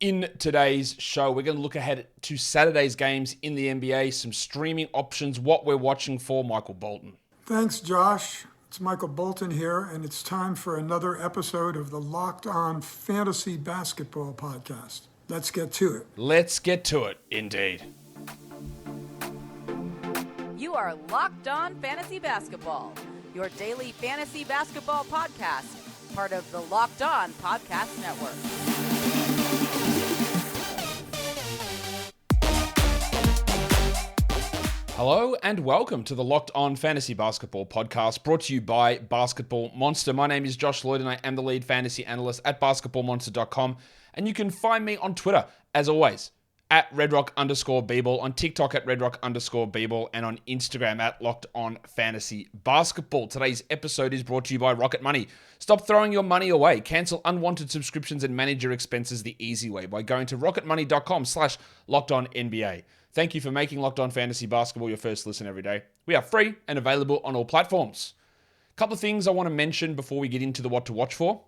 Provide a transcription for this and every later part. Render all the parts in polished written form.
In today's show, we're going to look ahead to Saturday's games in the NBA, some streaming options, what we're watching for Michael Bolton. Thanks, Josh. It's Michael Bolton here, and it's time for another episode of the Locked On Fantasy Basketball Podcast. Let's get to it. Let's get to it, indeed. You are Locked On Fantasy Basketball, your daily fantasy basketball podcast, part of the Locked On Podcast Network. Hello and welcome to the Locked On Fantasy Basketball Podcast, brought to you by Basketball Monster. My name is Josh Lloyd and I am the lead fantasy analyst at basketballmonster.com, and you can find me on Twitter, as always, at redrock_bball, on TikTok at redrock_bball, and on Instagram at Locked On Fantasy Basketball. Today's episode is brought to you by Rocket Money. Stop throwing your money away. Cancel unwanted subscriptions and manage your expenses the easy way by going to rocketmoney.com/LockedOnNBA. Thank you for making Locked On Fantasy Basketball your first listen every day. We are free and available on all platforms. A couple of things I want to mention before we get into the what to watch for.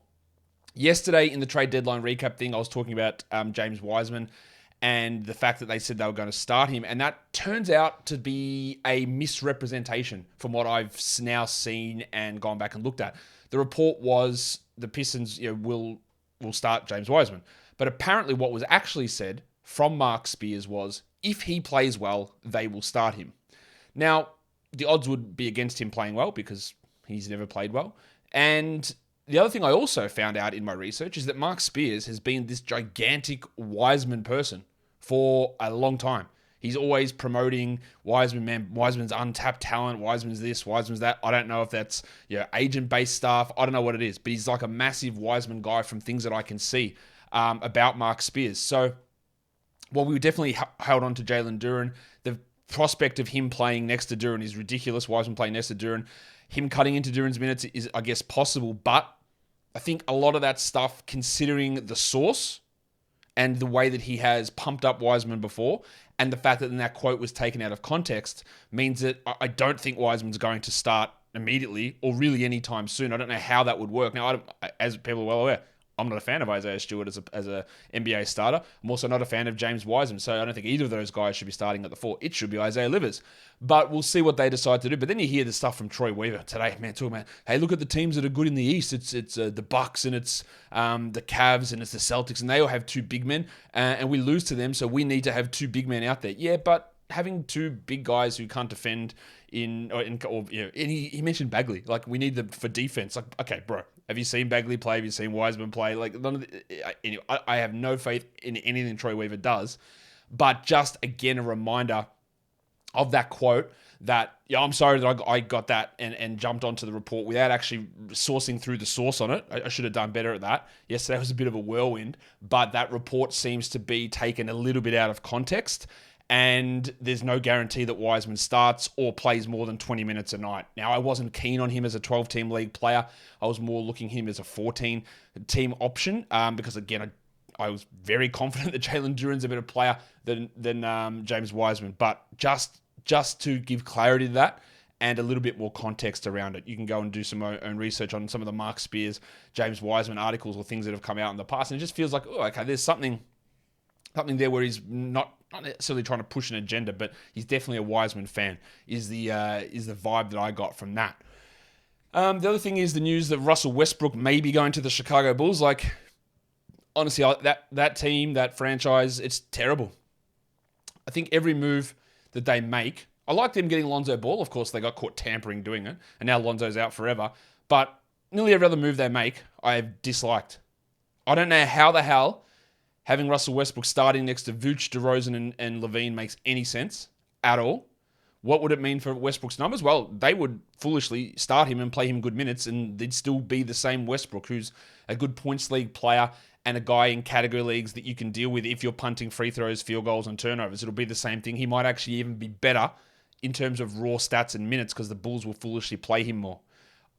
Yesterday in the trade deadline recap thing, I was talking about James Wiseman and the fact that they said they were going to start him. And that turns out to be a misrepresentation from what I've now seen and gone back and looked at. The report was the Pistons will start James Wiseman. But apparently what was actually said from Mark Spears was, if he plays well, they will start him. Now, the odds would be against him playing well because he's never played well. And the other thing I also found out in my research is that Mark Spears has been this gigantic Wiseman person for a long time. He's always promoting Wiseman, man. Wiseman's untapped talent. Wiseman's this, Wiseman's that. I don't know if that's agent-based stuff. I don't know what it is. But he's like a massive Wiseman guy from things that I can see about Mark Spears. So, well, we definitely held on to Jalen Duren. The prospect of him playing next to Duren is ridiculous. Wiseman playing next to Duren. Him cutting into Duren's minutes is, I guess, possible. But I think a lot of that stuff, considering the source and the way that he has pumped up Wiseman before, and the fact that then that quote was taken out of context, means that I don't think Wiseman's going to start immediately or really anytime soon. I don't know how that would work. Now, as people are well aware, I'm not a fan of Isaiah Stewart as a NBA starter. I'm also not a fan of James Wiseman, so I don't think either of those guys should be starting at the 4. It should be Isaiah Livers. But we'll see what they decide to do. But then you hear the stuff from Troy Weaver today, man, talking about, hey, look at the teams that are good in the East. It's the Bucks and it's the Cavs and it's the Celtics, and they all have 2 big men, and we lose to them, so we need to have 2 big men out there. Yeah, but having 2 big guys who can't defend he mentioned Bagley. Like, we need them for defense. Like, okay, bro, have you seen Bagley play? Have you seen Wiseman play? Like, anyway, I have no faith in anything Troy Weaver does. But just, again, a reminder of that quote that, I'm sorry that I got that and jumped onto the report without actually sourcing through the source on it. I should have done better at that. Yesterday was a bit of a whirlwind, but that report seems to be taken a little bit out of context. And there's no guarantee that Wiseman starts or plays more than 20 minutes a night. Now, I wasn't keen on him as a 12-team league player. I was more looking at him as a 14-team option because, again, I was very confident that Jalen Duren's a better player than James Wiseman. But just to give clarity to that and a little bit more context around it, you can go and do some own research on some of the Mark Spears, James Wiseman articles or things that have come out in the past. And it just feels like, oh, okay, there's something there where he's not necessarily trying to push an agenda, but he's definitely a Wiseman fan, is the vibe that I got from that. The other thing is the news that Russell Westbrook may be going to the Chicago Bulls. Like, honestly, that team, that franchise, it's terrible. I think every move that they make, I like them getting Lonzo Ball. Of course, they got caught tampering doing it, and now Lonzo's out forever. But nearly every other move they make, I have disliked. I don't know how the hell having Russell Westbrook starting next to Vooch, DeRozan, and Levine makes any sense at all. What would it mean for Westbrook's numbers? Well, they would foolishly start him and play him good minutes, and they'd still be the same Westbrook, who's a good points league player and a guy in category leagues that you can deal with if you're punting free throws, field goals, and turnovers. It'll be the same thing. He might actually even be better in terms of raw stats and minutes because the Bulls will foolishly play him more.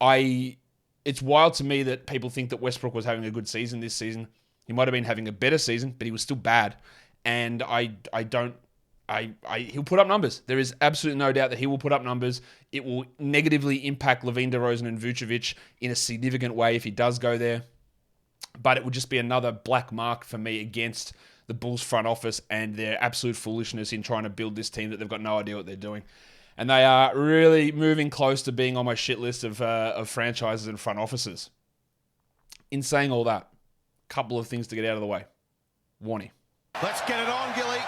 It's wild to me that people think that Westbrook was having a good season this season. He might have been having a better season, but he was still bad. And he'll put up numbers. There is absolutely no doubt that he will put up numbers. It will negatively impact Levine, DeRozan, and Vucevic in a significant way if he does go there. But it would just be another black mark for me against the Bulls front office and their absolute foolishness in trying to build this team that they've got no idea what they're doing. And they are really moving close to being on my shit list of franchises and front offices. In saying all that, a couple of things to get out of the way. Warning. Let's get it on, Gilly.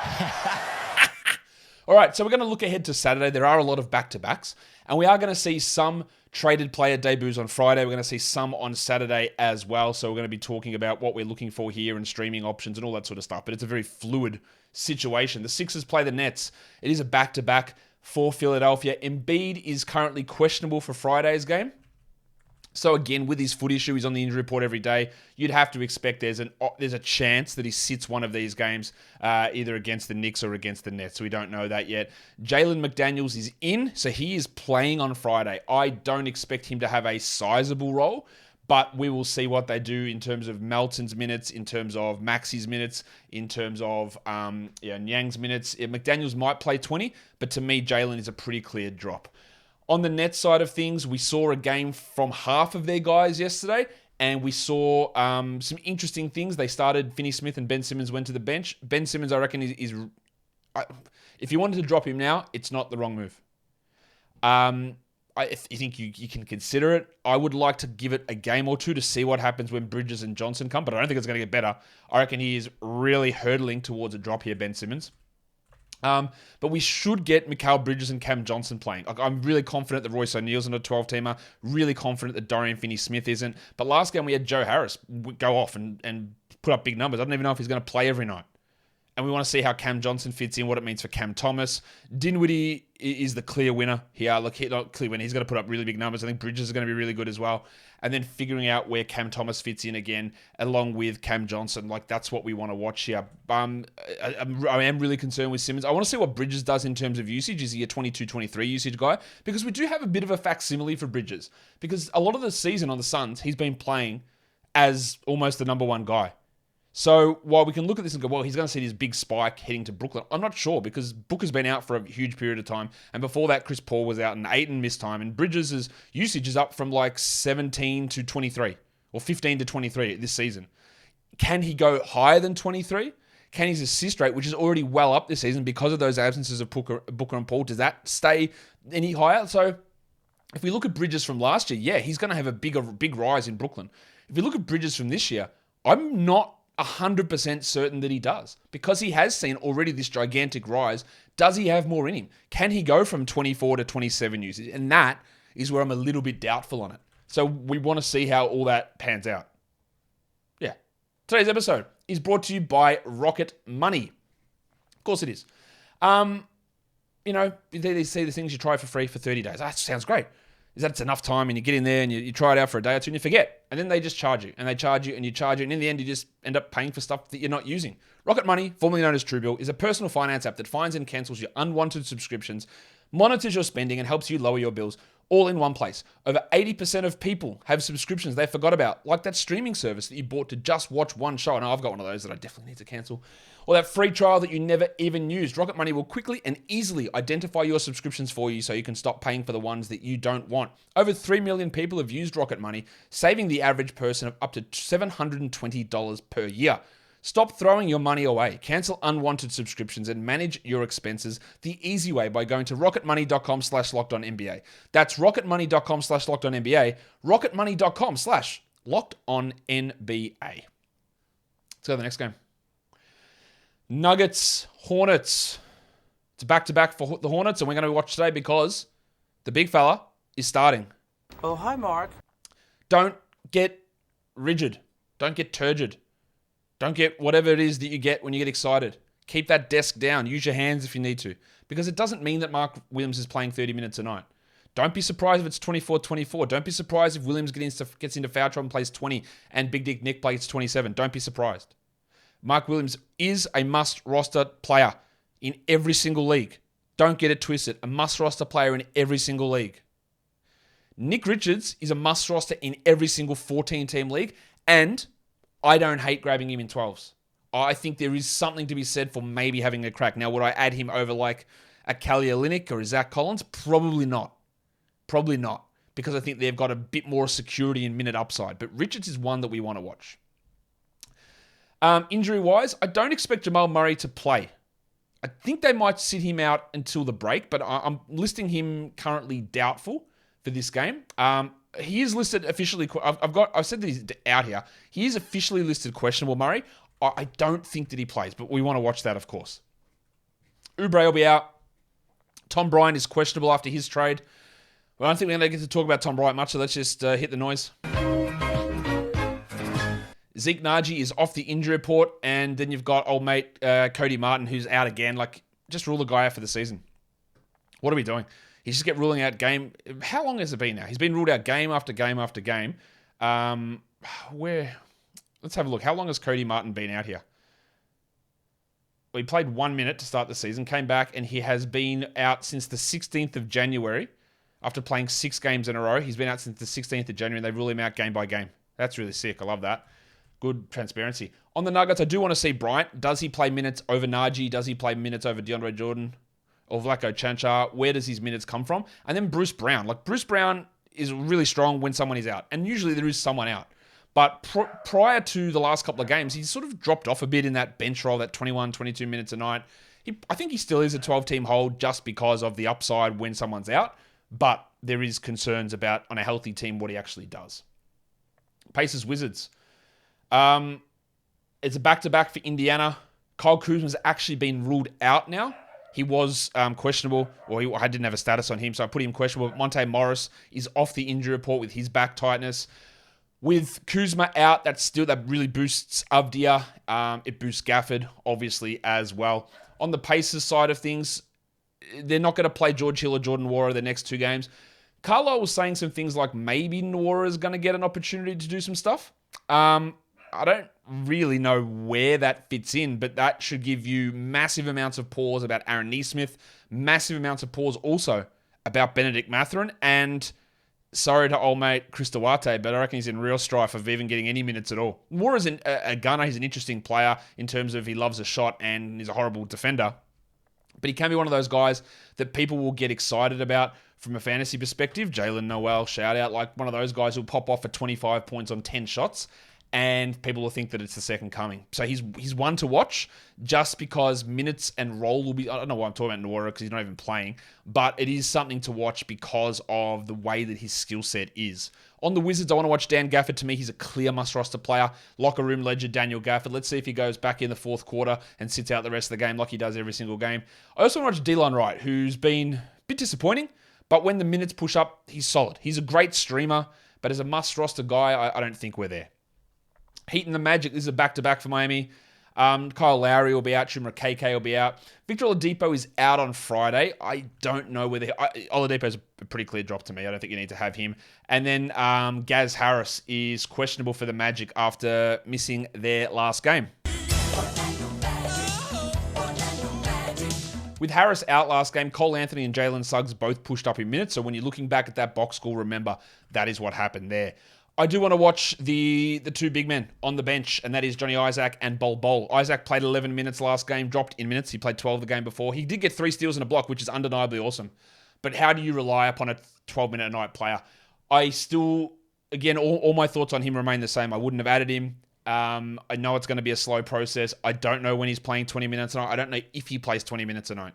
All right, so we're going to look ahead to Saturday. There are a lot of back-to-backs, and we are going to see some traded player debuts on Friday. We're going to see some on Saturday as well. So we're going to be talking about what we're looking for here and streaming options and all that sort of stuff. But it's a very fluid situation. The Sixers play the Nets. It is a back-to-back for Philadelphia. Embiid is currently questionable for Friday's game. So again, with his foot issue, he's on the injury report every day. You'd have to expect there's a chance that he sits one of these games, either against the Knicks or against the Nets. So we don't know that yet. Jalen McDaniels is in, so he is playing on Friday. I don't expect him to have a sizable role, but we will see what they do in terms of Melton's minutes, in terms of Maxi's minutes, in terms of Nyang's minutes. McDaniels might play 20, but to me, Jalen is a pretty clear drop. On the Nets side of things, we saw a game from half of their guys yesterday, and we saw some interesting things. They started Finney-Smith and Ben Simmons went to the bench. Ben Simmons, I reckon, is if you wanted to drop him now, it's not the wrong move. I think you can consider it. I would like to give it a game or two to see what happens when Bridges and Johnson come, but I don't think it's going to get better. I reckon he is really hurtling towards a drop here, Ben Simmons. But we should get Mikal Bridges and Cam Johnson playing. I'm really confident that Royce O'Neal's not a 12-teamer. Really confident that Dorian Finney-Smith isn't. But last game we had Joe Harris go off and put up big numbers. I don't even know if he's going to play every night. And we want to see how Cam Johnson fits in, what it means for Cam Thomas. Dinwiddie is the clear winner here. Look, not clear winner. He's going to put up really big numbers. I think Bridges is going to be really good as well. And then figuring out where Cam Thomas fits in again, along with Cam Johnson. That's what we want to watch here. I am really concerned with Simmons. I want to see what Bridges does in terms of usage. Is he a 22-23 usage guy? Because we do have a bit of a facsimile for Bridges. Because a lot of the season on the Suns, he's been playing as almost the number one guy. So while we can look at this and go, well, he's going to see this big spike heading to Brooklyn, I'm not sure because Booker's been out for a huge period of time. And before that, Chris Paul was out and Ayton missed time. And Bridges' usage is up from 17 to 23 or 15 to 23 this season. Can he go higher than 23? Can his assist rate, which is already well up this season because of those absences of Booker and Paul, does that stay any higher? So if we look at Bridges from last year, yeah, he's going to have a big rise in Brooklyn. If you look at Bridges from this year, I'm not 100% certain that he does because he has seen already this gigantic rise. Does he have more in him? Can he go from 24 to 27 usage? And that is where I'm a little bit doubtful on it. So we want to see how all that pans out. Yeah. Today's episode is brought to you by Rocket Money. Of course it is. They say the things you try for free for 30 days. That sounds great. Is that it's enough time and you get in there and you try it out for a day or two and you forget. And then they just charge you and they charge you and you charge you. And in the end, you just end up paying for stuff that you're not using. Rocket Money, formerly known as Truebill, is a personal finance app that finds and cancels your unwanted subscriptions, monitors your spending, and helps you lower your bills all in one place. Over 80% of people have subscriptions they forgot about, like that streaming service that you bought to just watch one show. I know I've got one of those that I definitely need to cancel. Or that free trial that you never even used. Rocket Money will quickly and easily identify your subscriptions for you so you can stop paying for the ones that you don't want. Over 3 million people have used Rocket Money, saving the average person of up to $720 per year. Stop throwing your money away. Cancel unwanted subscriptions and manage your expenses the easy way by going to rocketmoney.com/lockedonnba. That's rocketmoney.com/lockedonnba. rocketmoney.com/lockedonnba. Let's go to the next game. Nuggets, Hornets. It's a back-to-back for the Hornets, and we're going to watch today because the big fella is starting. Oh, hi, Mark. Don't get rigid. Don't get turgid. Don't get whatever it is that you get when you get excited. Keep that desk down. Use your hands if you need to. Because it doesn't mean that Mark Williams is playing 30 minutes a night. Don't be surprised if it's 24-24. Don't be surprised if Williams gets into foul trouble and plays 20 and Big Dick Nick plays 27. Don't be surprised. Mark Williams is a must-roster player in every single league. Don't get it twisted. A must-roster player in every single league. Nick Richards is a must-roster in every single 14-team league, and I don't hate grabbing him in 12s. I think there is something to be said for maybe having a crack. Now, would I add him over like a Kelly Olynyk or a Zach Collins? Probably not. Probably not. Because I think they've got a bit more security and minute upside. But Richards is one that we want to watch. Injury-wise, I don't expect Jamal Murray to play. I think they might sit him out until the break, but I'm listing him currently doubtful for this game. He is listed officially. I've said that he's out here. He is officially listed questionable, Murray. I don't think that he plays, but we want to watch that, of course. Oubre will be out. Tom Bryant is questionable after his trade. Well, I don't think we're going to get to talk about Tom Bryant much, so let's just hit the noise. Zeke Naji is off the injury report, and then you've got old mate Cody Martin, who's out again. Just rule the guy out for the season. What are we doing? He just kept ruling out game. How long has it been now? He's been ruled out game after game after game. Let's have a look. How long has Cody Martin been out here? Well, he played 1 minute to start the season, came back, and he has been out since the 16th of January. After playing 6 games in a row, he's been out since the 16th of January, and they rule him out game by game. That's really sick. I love that. Good transparency. On the Nuggets, I do want to see Bryant. Does he play minutes over Naji? Does he play minutes over DeAndre Jordan or Vlatko Čančar? Where does his minutes come from? And then Bruce Brown. Bruce Brown is really strong when someone is out. And usually there is someone out. But prior to the last couple of games, he's sort of dropped off a bit in that bench role, that 21, 22 minutes a night. I think he still is a 12-team hold just because of the upside when someone's out. But there is concerns about, on a healthy team, what he actually does. Pacers Wizards. It's a back-to-back for Indiana. Kyle Kuzma's actually been ruled out now. He was questionable, or I didn't have a status on him, so I put him questionable. Monte Morris is off the injury report with his back tightness. With Kuzma out, that really boosts Avdia. It boosts Gafford, obviously, as well. On the Pacers side of things, they're not going to play George Hill or Jordan Nwora the next 2 games. Carlisle was saying some things like maybe Nwora is going to get an opportunity to do some stuff. I don't really know where that fits in, but that should give you massive amounts of pause about Aaron Nesmith, massive amounts of pause also about Benedict Mathurin, and sorry to old mate Chris Duarte, but I reckon he's in real strife of even getting any minutes at all. Nwara's a gunner. He's an interesting player in terms of he loves a shot and is a horrible defender. But he can be one of those guys that people will get excited about from a fantasy perspective. Jalen Noel, shout out, one of those guys who'll pop off for 25 points on 10 shots, and people will think that it's the second coming. So he's one to watch just because minutes and role will be... I don't know why I'm talking about Nwora because he's not even playing, but it is something to watch because of the way that his skill set is. On the Wizards, I want to watch Dan Gafford. To me, he's a clear must-roster player. Locker room legend Daniel Gafford. Let's see if he goes back in the fourth quarter and sits out the rest of the game like he does every single game. I also want to watch Delon Wright, who's been a bit disappointing, but when the minutes push up, he's solid. He's a great streamer, but as a must-roster guy, I don't think we're there. Heat and the Magic, this is a back-to-back for Miami. Kyle Lowry will be out. Chuma KK will be out. Victor Oladipo is out on Friday. I don't know whether... Oladipo's a pretty clear drop to me. I don't think you need to have him. And then Gaz Harris is questionable for the Magic after missing their last game. With Harris out last game, Cole Anthony and Jalen Suggs both pushed up in minutes. So when you're looking back at that box score, remember that is what happened there. I do want to watch the 2 big men on the bench, and that is Johnny Isaac and Bol Bol. Isaac played 11 minutes last game, dropped in minutes. He played 12 the game before. He did get 3 steals and a block, which is undeniably awesome. But how do you rely upon a 12-minute-a-night player? I still, again, all my thoughts on him remain the same. I wouldn't have added him. I know it's going to be a slow process. I don't know when he's playing 20 minutes a night. I don't know if he plays 20 minutes a night.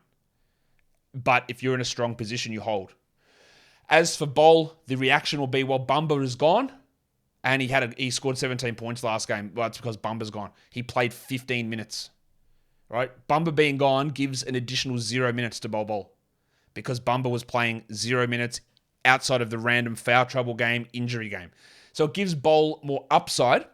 But if you're in a strong position, you hold. As for Bol, the reaction will be, well, Bumba is gone. And he scored 17 points last game. Well, it's because Bumba's gone. He played 15 minutes. Right? Bumba being gone gives an additional 0 minutes to Bol Bol. Because Bumba was playing 0 minutes outside of the random foul trouble game, injury game. So it gives Bol more upside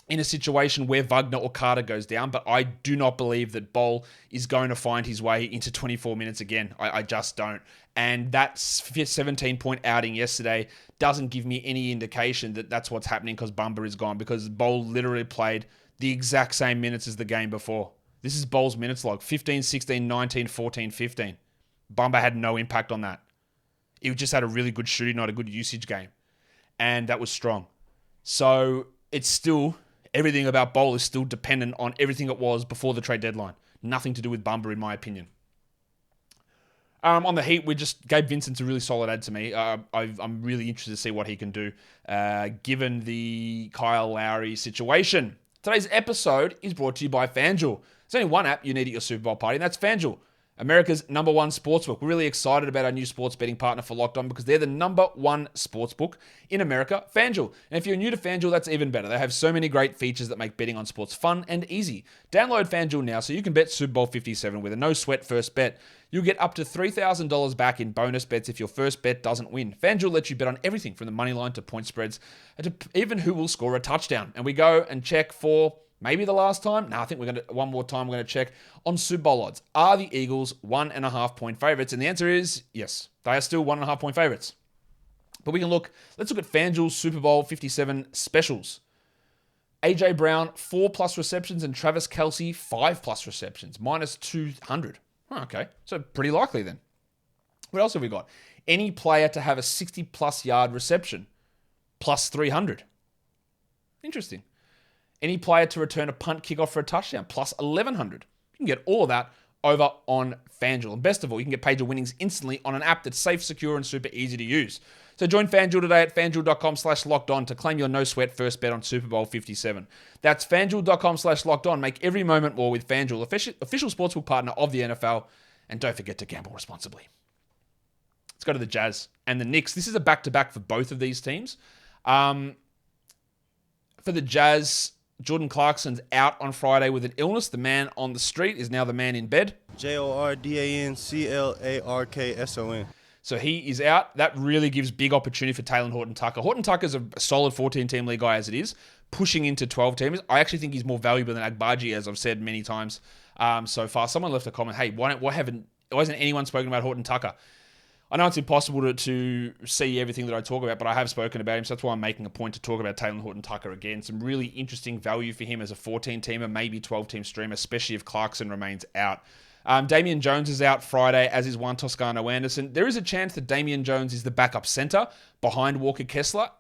in a situation where Wagner or Carter goes down. But I do not believe that Bol is going to find his way into 24 minutes again. I just don't. And that 17-point outing yesterday doesn't give me any indication that that's what's happening because Bumba is gone, because Bol literally played the exact same minutes as the game before. This is Bol's minutes log. 15, 16, 19, 14, 15. Bumba had no impact on that. He just had a really good shooting night, a good usage game. And that was strong. So it's still, everything about Bol is still dependent on everything it was before the trade deadline. Nothing to do with Bumba, in my opinion. On the Heat, Gabe Vincent's a really solid add to me. I'm really interested to see what he can do, given the Kyle Lowry situation. Today's episode is brought to you by FanDuel. There's only one app you need at your Super Bowl party, and that's FanDuel, America's number one sportsbook. We're really excited about our new sports betting partner for Locked On because they're the number one sportsbook in America, FanDuel. And if you're new to FanDuel, that's even better. They have so many great features that make betting on sports fun and easy. Download FanDuel now so you can bet Super Bowl 57 with a no-sweat first bet. You'll get up to $3,000 back in bonus bets if your first bet doesn't win. FanDuel lets you bet on everything from the money line to point spreads, and to even who will score a touchdown. And we go and check for maybe the last time. No, I think one more time we're going to check on Super Bowl odds. Are the Eagles 1.5 point favorites? And the answer is yes, they are still 1.5 point favorites. But let's look at FanDuel's Super Bowl 57 specials. AJ Brown, 4+ receptions, and Travis Kelce, 5+ receptions, minus 200. Okay, so pretty likely then. What else have we got? Any player to have a 60+ yard reception, plus 300. Interesting. Any player to return a punt kickoff for a touchdown, plus 1,100. You can get all of that over on FanDuel. And best of all, you can get paid your winnings instantly on an app that's safe, secure, and super easy to use. So join FanDuel today at FanDuel.com/lockedon to claim your no-sweat first bet on Super Bowl 57. That's FanDuel.com/lockedon. Make every moment more with FanDuel, official sportsbook partner of the NFL. And don't forget to gamble responsibly. Let's go to the Jazz and the Knicks. This is a back-to-back for both of these teams. For the Jazz, Jordan Clarkson's out on Friday with an illness. The man on the street is now the man in bed. JordanClarkson. So he is out. That really gives big opportunity for Taylor Horton-Tucker. Horton-Tucker's a solid 14-team league guy as it is, pushing into 12-teamers. I actually think he's more valuable than Agbaji, as I've said many times so far. Someone left a comment, hey, why hasn't anyone spoken about Horton-Tucker? I know it's impossible to see everything that I talk about, but I have spoken about him, so that's why I'm making a point to talk about Taylor Horton-Tucker again. Some really interesting value for him as a 14-teamer, maybe 12-team streamer, especially if Clarkson remains out. Damian Jones is out Friday, as is Juan Toscano Anderson. There is a chance that Damian Jones is the backup center behind Walker Kessler.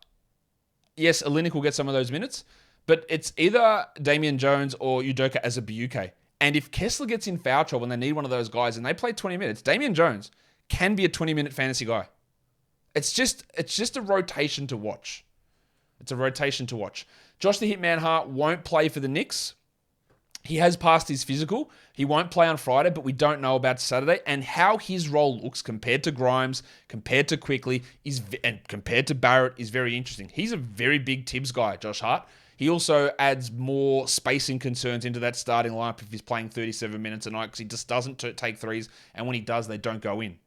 Yes, Olynyk will get some of those minutes, but it's either Damian Jones or Udoka Azubuike. And if Kessler gets in foul trouble and they need one of those guys and they play 20 minutes, Damian Jones can be a 20-minute fantasy guy. It's just a rotation to watch. It's a rotation to watch. Josh the Hitman Hart won't play for the Knicks. He has passed his physical. He won't play on Friday, but we don't know about Saturday. And how his role looks compared to Grimes, compared to Quickly, and compared to Barrett is very interesting. He's a very big Tibbs guy, Josh Hart. He also adds more spacing concerns into that starting lineup if he's playing 37 minutes a night because he just doesn't take threes, and when he does, they don't go in.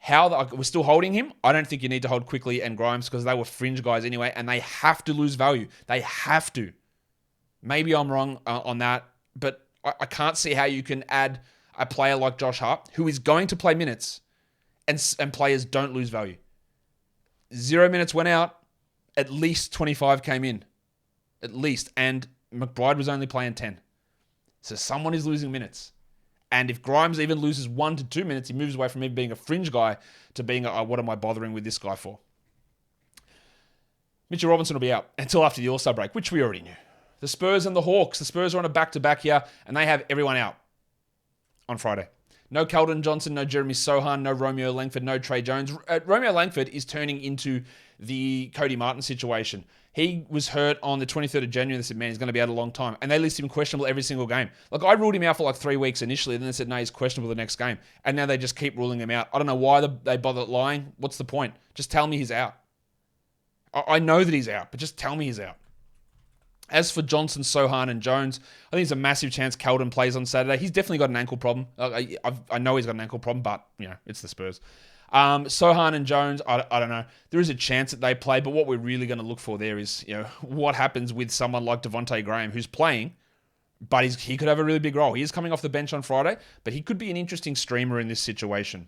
We're still holding him. I don't think you need to hold Quickly and Grimes because they were fringe guys anyway, and they have to lose value. They have to. Maybe I'm wrong on that, but I can't see how you can add a player like Josh Hart, who is going to play minutes, and players don't lose value. 0 minutes went out, at least 25 came in. At least. And McBride was only playing 10. So someone is losing minutes. And if Grimes even loses 1 to 2 minutes, he moves away from being a fringe guy to being what am I bothering with this guy for? Mitchell Robinson will be out until after the All-Star break, which we already knew. The Spurs and the Hawks. The Spurs are on a back-to-back here, and they have everyone out on Friday. No Keldon Johnson, no Jeremy Sohan, no Romeo Langford, no Trey Jones. Romeo Langford is turning into the Cody Martin situation. He was hurt on the 23rd of January. They said, man, he's going to be out a long time. And they list him questionable every single game. Like, I ruled him out for like 3 weeks initially. Then they said, no, he's questionable the next game. And now they just keep ruling him out. I don't know why they bother lying. What's the point? Just tell me he's out. I know that he's out, but just tell me he's out. As for Johnson, Sohan, and Jones, I think there's a massive chance Keldon plays on Saturday. He's definitely got an ankle problem. I know he's got an ankle problem, but, it's the Spurs. Sohan and Jones, I don't know. There is a chance that they play, but what we're really going to look for there is, what happens with someone like Devontae Graham, who's playing, but he could have a really big role. He is coming off the bench on Friday, but he could be an interesting streamer in this situation.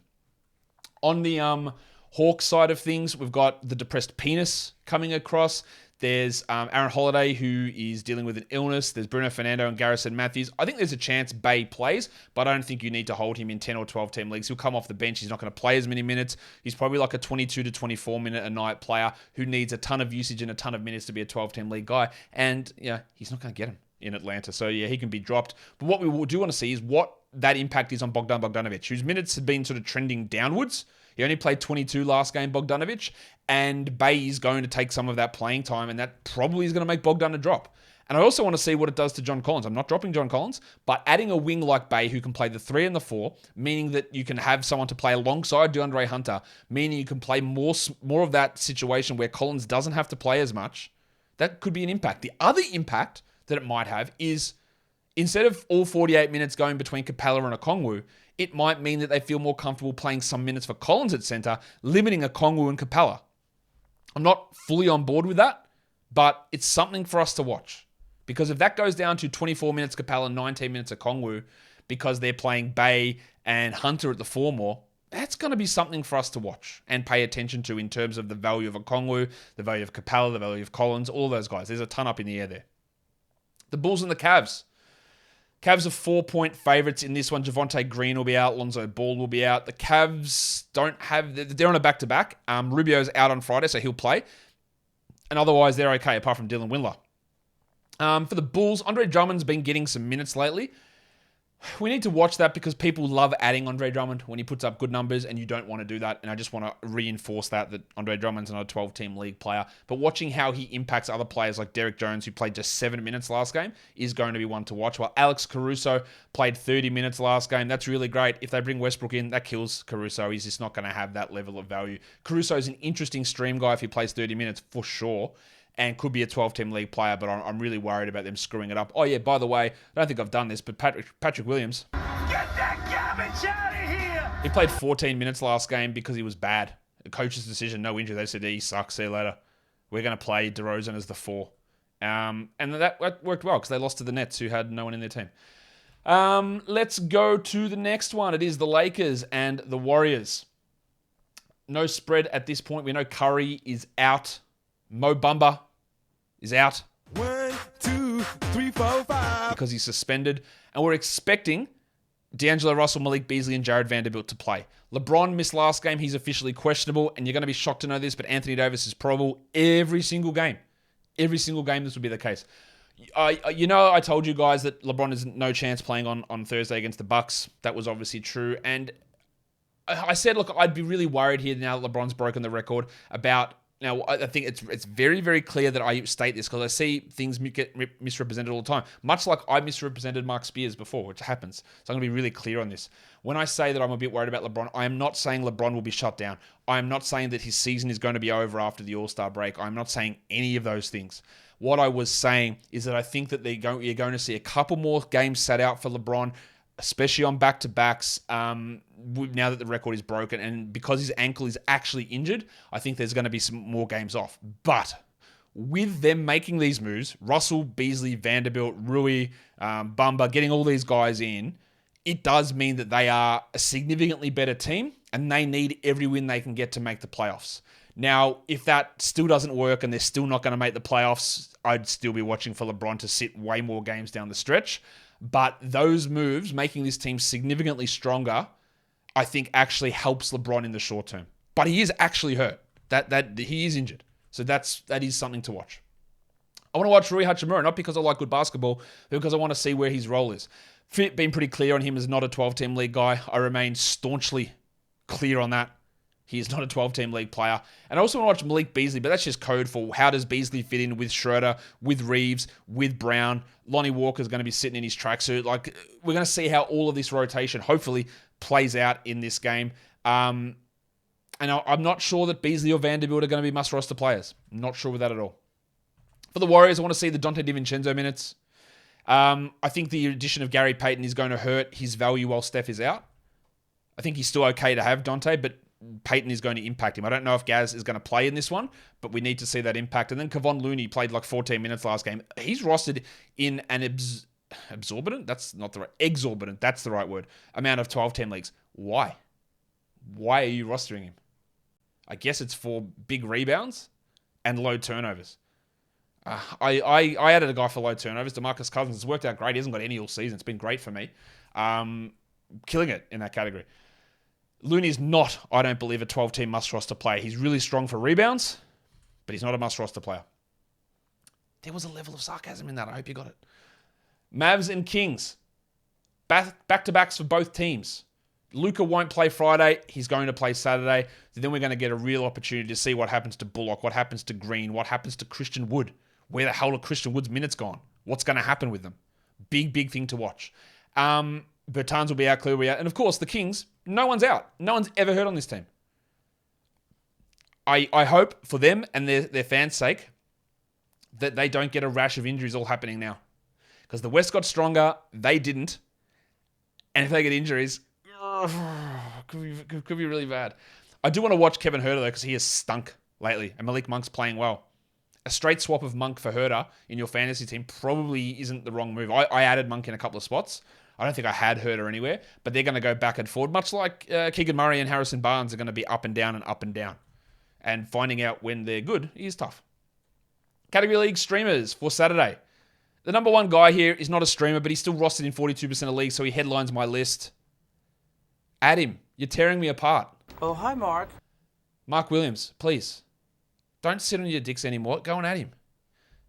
On the Hawks side of things, we've got the depressed penis coming across. There's Aaron Holiday, who is dealing with an illness. There's Bruno Fernando and Garrison Matthews. I think there's a chance Bay plays, but I don't think you need to hold him in 10 or 12-team leagues. He'll come off the bench. He's not going to play as many minutes. He's probably like a 22 to 24-minute-a-night player who needs a ton of usage and a ton of minutes to be a 12-team league guy. And, he's not going to get him in Atlanta. So, he can be dropped. But what we do want to see is what that impact is on Bogdan Bogdanovic, whose minutes have been sort of trending downwards. He only played 22 last game, Bogdanovic, and Bay is going to take some of that playing time, and that probably is going to make Bogdan a drop. And I also want to see what it does to John Collins. I'm not dropping John Collins, but adding a wing like Bay who can play the 3 and the 4, meaning that you can have someone to play alongside DeAndre Hunter, meaning you can play more of that situation where Collins doesn't have to play as much. That could be an impact. The other impact that it might have is instead of all 48 minutes going between Capella and Okongwu, it might mean that they feel more comfortable playing some minutes for Collins at center, limiting Okongwu and Capella. I'm not fully on board with that, but it's something for us to watch. Because if that goes down to 24 minutes Capella, 19 minutes Okongwu, because they're playing Bay and Hunter at the 4 more, that's going to be something for us to watch and pay attention to in terms of the value of Okongwu, the value of Capella, the value of Collins, all those guys. There's a ton up in the air there. The Bulls and the Cavs. Cavs are 4-point favorites in this one. Javonte Green will be out. Lonzo Ball will be out. The Cavs they're on a back-to-back. Rubio's out on Friday, so he'll play. And otherwise, they're okay, apart from Dylan Windler. For the Bulls, Andre Drummond's been getting some minutes lately. We need to watch that because people love adding Andre Drummond when he puts up good numbers, and you don't want to do that. And I just want to reinforce that Andre Drummond's not a 12-team league player. But watching how he impacts other players like Derek Jones, who played just 7 minutes last game, is going to be one to watch. While Alex Caruso played 30 minutes last game, that's really great. If they bring Westbrook in, that kills Caruso. He's just not going to have that level of value. Caruso's an interesting stream guy if he plays 30 minutes, for sure. And could be a 12-team league player, but I'm really worried about them screwing it up. Oh, yeah, by the way, I don't think I've done this, but Patrick Williams. Get that garbage out of here! He played 14 minutes last game because he was bad. The coach's decision, no injury. They said, he sucks, see you later. We're going to play DeRozan as the 4. And that worked well because they lost to the Nets, who had no one in their team. Let's go to the next one. It is the Lakers and the Warriors. No spread at this point. We know Curry is out. Mo Bamba is out. 1, 2, 3, 4, 5. Because he's suspended. And we're expecting D'Angelo Russell, Malik Beasley, and Jared Vanderbilt to play. LeBron missed last game. He's officially questionable. And you're going to be shocked to know this, but Anthony Davis is probable every single game. Every single game this would be the case. I told you guys that LeBron has no chance playing on Thursday against the Bucks. That was obviously true. And I said, look, I'd be really worried here now that LeBron's broken the record about... Now, I think it's very, very clear that I state this because I see things get misrepresented all the time. Much like I misrepresented Mark Spears before, which happens. So I'm going to be really clear on this. When I say that I'm a bit worried about LeBron, I am not saying LeBron will be shut down. I am not saying that his season is going to be over after the All-Star break. I'm not saying any of those things. What I was saying is that I think that you're going to see a couple more games set out for LeBron, especially on back-to-backs, now that the record is broken. And because his ankle is actually injured, I think there's going to be some more games off. But with them making these moves, Russell, Beasley, Vanderbilt, Rui, Bamba, getting all these guys in, it does mean that they are a significantly better team, and they need every win they can get to make the playoffs. Now, if that still doesn't work and they're still not going to make the playoffs, I'd still be watching for LeBron to sit way more games down the stretch. But those moves, making this team significantly stronger, I think actually helps LeBron in the short term. But he is actually hurt. That he is injured. So that is something to watch. I want to watch Rui Hachimura, not because I like good basketball, but because I want to see where his role is. Been pretty clear on him as not a 12-team league guy. I remain staunchly clear on that. He is not a 12-team league player. And I also want to watch Malik Beasley, but that's just code for how does Beasley fit in with Schroeder, with Reeves, with Brown. Lonnie Walker's going to be sitting in his tracksuit. Like, we're going to see how all of this rotation hopefully plays out in this game. And I'm not sure that Beasley or Vanderbilt are going to be must-roster players. I'm not sure with that at all. For the Warriors, I want to see the Dante DiVincenzo minutes. I think the addition of Gary Payton is going to hurt his value while Steph is out. I think he's still okay to have Dante, but Payton is going to impact him. I don't know if Gaz is going to play in this one, but we need to see that impact. And then Kevon Looney played like 14 minutes last game. He's rostered in an exorbitant? That's not the right... Exorbitant, that's the right word. Amount of 12-team leagues. Why? Why are you rostering him? I guess it's for big rebounds and low turnovers. I added a guy for low turnovers. DeMarcus Cousins has worked out great. He hasn't got any all season. It's been great for me. Killing it in that category. Looney's not, I don't believe, a 12-team must-roster player. He's really strong for rebounds, but he's not a must-roster player. There was a level of sarcasm in that. I hope you got it. Mavs and Kings. Back-to-backs for both teams. Luka won't play Friday. He's going to play Saturday. So then we're going to get a real opportunity to see what happens to Bullock, what happens to Green, what happens to Christian Wood. Where the hell are Christian Wood's minutes gone? What's going to happen with them? Big thing to watch. Bertans will be out, Clear will be out. And of course, the Kings, no one's out. No one's ever hurt on this team. I hope for them and their fans' sake that they don't get a rash of injuries all happening now. Because the West got stronger, they didn't. And if they get injuries, could be really bad. I do want to watch Kevin Huerter, though, because he has stunk lately. And Malik Monk's playing well. A straight swap of Monk for Huerter in your fantasy team probably isn't the wrong move. I added Monk in a couple of spots. I don't think I had Huerter anywhere. But they're going to go back and forward. Much like Keegan Murray and Harrison Barnes are going to be up and down and up and down. And finding out when they're good is tough. Category League streamers for Saturday. The number one guy here is not a streamer, but he's still rostered in 42% of leagues, so he headlines my list. Add him. You're tearing me apart. Oh, hi, Mark. Mark Williams, please. Don't sit on your dicks anymore. Go and add him.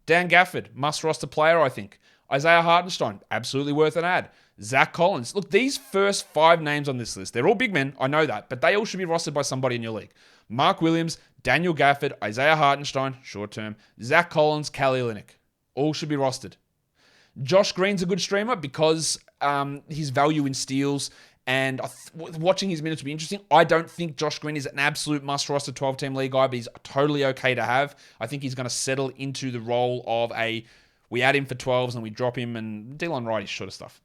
Dan Gafford, must roster player, I think. Isaiah Hartenstein, absolutely worth an ad. Zach Collins. Look, these first 5 names on this list, they're all big men, I know that, but they all should be rostered by somebody in your league. Mark Williams, Daniel Gafford, Isaiah Hartenstein, short term, Zach Collins, Kelly Olynyk. All should be rostered. Josh Green's a good streamer because his value in steals and watching his minutes will be interesting. I don't think Josh Green is an absolute must-roster 12-team league guy, but he's totally okay to have. I think he's going to settle into the role of we add him for 12s and we drop him, and Dylan Wright is short of stuff.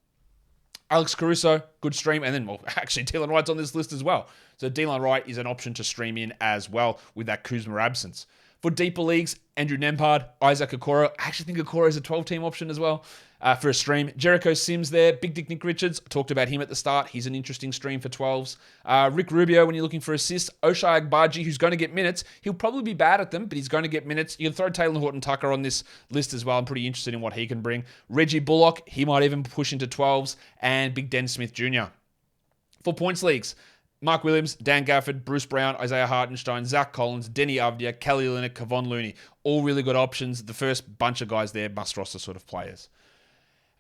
Alex Caruso, good stream. And then, actually, Dylan Wright's on this list as well. So Dylan Wright is an option to stream in as well with that Kuzma absence. For deeper leagues, Andrew Nembhard, Isaac Okoro. I actually think Okoro is a 12-team option as well for a stream. Jericho Sims there. Big Dick Nick Richards. I talked about him at the start. He's an interesting stream for 12s. Rick Rubio when you're looking for assists. Oshai Agbaji, who's going to get minutes. He'll probably be bad at them, but he's going to get minutes. You can throw Taylor Horton-Tucker on this list as well. I'm pretty interested in what he can bring. Reggie Bullock, he might even push into 12s. And Big Den Smith Jr. For points leagues, Mark Williams, Dan Gafford, Bruce Brown, Isaiah Hartenstein, Zach Collins, Denny Avdia, Kelly Olynyk, Kevon Looney. All really good options. The first bunch of guys there, must roster sort of players.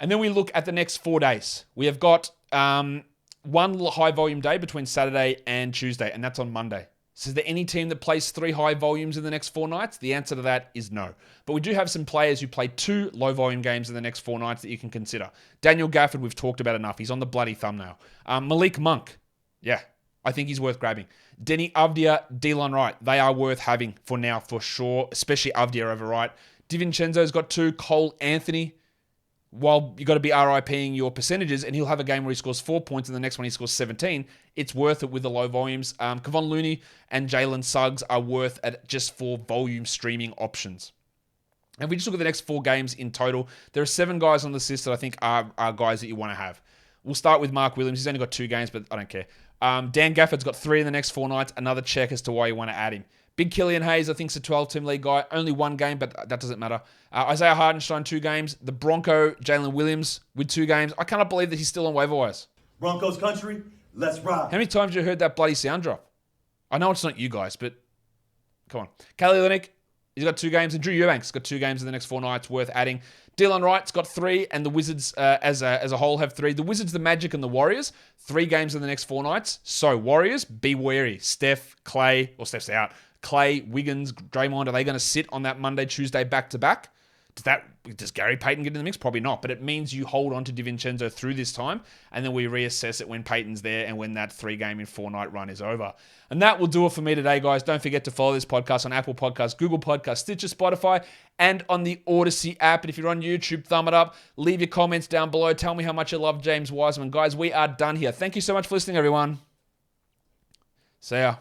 And then we look at the next 4 days. We have got one high volume day between Saturday and Tuesday, and that's on Monday. So is there any team that plays 3 high volumes in the next 4 nights? The answer to that is no. But we do have some players who play 2 low volume games in the next 4 nights that you can consider. Daniel Gafford, we've talked about enough. He's on the bloody thumbnail. Malik Monk. Yeah. I think he's worth grabbing. Denny Avdia, Delon Wright. They are worth having for now, for sure. Especially Avdia over Wright. DiVincenzo's got 2. Cole Anthony. While you got to be RIPing your percentages, and he'll have a game where he scores 4 points, and the next one he scores 17. It's worth it with the low volumes. Kevon Looney and Jalen Suggs are worth at just for volume streaming options. And if we just look at the next 4 games in total, there are 7 guys on this list that I think are guys that you want to have. We'll start with Mark Williams. He's only got 2 games, but I don't care. Dan Gafford's got 3 in the next 4 nights. Another check as to why you want to add him. Big Killian Hayes, I think, is a 12-team league guy. Only 1 game, but that doesn't matter. Isaiah Hartenstein, 2 games. The Bronco, Jalen Williams, with 2 games. I cannot believe that he's still on waiver wires. Broncos country, let's ride. How many times have you heard that bloody sound drop? I know it's not you guys, but come on. Kelly Olynyk, he's got 2 games. And Drew Eubanks got 2 games in the next 4 nights, worth adding. Dylan Wright's got 3, and the Wizards as a whole have 3. The Wizards, the Magic, and the Warriors, 3 games in the next 4 nights. So Warriors, be wary. Steph's out. Clay, Wiggins, Draymond, are they going to sit on that Monday, Tuesday back-to-back? Does Gary Payton get in the mix? Probably not, but it means you hold on to DiVincenzo through this time, and then we reassess it when Payton's there and when that 3-game in 4-night run is over. And that will do it for me today, guys. Don't forget to follow this podcast on Apple Podcasts, Google Podcasts, Stitcher, Spotify, and on the Odyssey app. And if you're on YouTube, thumb it up. Leave your comments down below. Tell me how much you love James Wiseman. Guys, we are done here. Thank you so much for listening, everyone. See ya.